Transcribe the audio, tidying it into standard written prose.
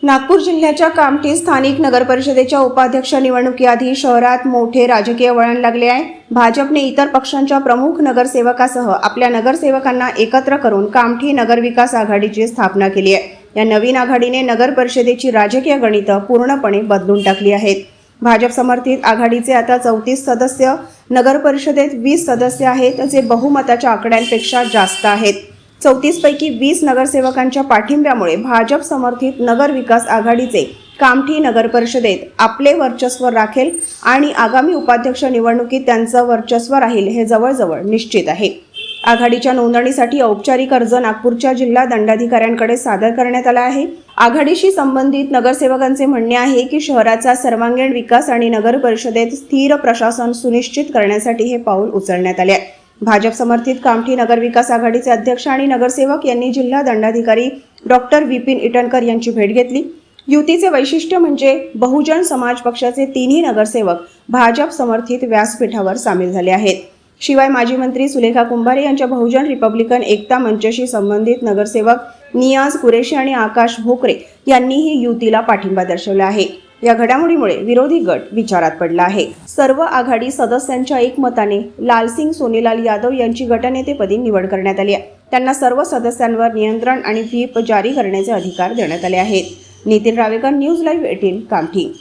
नागपूर जिल्ह्याच्या कामठी स्थानिक नगरपरिषदेच्या उपाध्यक्ष निवडणुकीआधी शहरात मोठे राजकीय वळण लागले आहे। भाजपने इतर पक्षांच्या प्रमुख नगरसेवकासह आपल्या नगरसेवकांना एकत्र करून कामठी नगरविकास आघाडीची स्थापना केली आहे। या नवीन आघाडीने नगरपरिषदेची राजकीय गणिते पूर्णपणे बदलून टाकली आहेत। भाजप समर्थित आघाडीचे आता 34 सदस्य, नगरपरिषदेत 20 सदस्य आहेत, जे बहुमताच्या आकड्यांपेक्षा जास्त आहेत। 34 पैकी 20 नगरसेवकांच्या पाठिंब्यामुळे भाजप समर्थित नगरविकास आघाडीचे कामठी नगरपरिषदेत आपले वर्चस्व राखेल आणि आगामी उपाध्यक्ष निवडणुकीत त्यांचं वर्चस्व राहील हे जवळजवळ निश्चित आहे। आघाडीच्या नोंदणीसाठी औपचारिक अर्ज नागपूरच्या जिल्हा दंडाधिकाऱ्यांकडे सादर करण्यात आला आहे। आघाडीशी संबंधित नगरसेवकांचे म्हणणे आहे की शहराचा सर्वांगीण विकास आणि नगरपरिषदेत स्थिर प्रशासन सुनिश्चित करण्यासाठी हे पाऊल उचलण्यात आले आहे। भाजप समर्थित कामठी नगरविकास आघाडीचे अध्यक्ष आणि नगरसेवक यांनी जिल्हा दंडाधिकारी डॉक्टर विपिन इटनकर यांची भेट घेतली। युतीचे वैशिष्ट्य म्हणजे बहुजन समाज पक्षाचे तिन्ही नगरसेवक भाजप समर्थित व्यासपीठावर सामील झाले आहेत। शिवाय माजी मंत्री सुलेखा कुंभारे यांच्या बहुजन रिपब्लिकन एकता मंचशी संबंधित नगरसेवक नियाज कुरेशी आणि आकाश भोकरे यांनीही युतीला पाठिंबा दर्शवला आहे। या घडामोडीमुळे विरोधी गट विचारात पडला आहे। सर्व आघाडी सदस्यांच्या एकमताने लालसिंग सोनीलाल यादव यांची गटनेतेपदी निवड करण्यात आली आहे। त्यांना सर्व सदस्यांवर नियंत्रण आणि व्हीप जारी करण्याचे अधिकार देण्यात आले आहेत। Nitin Ravekar, news live 18 Kamthi.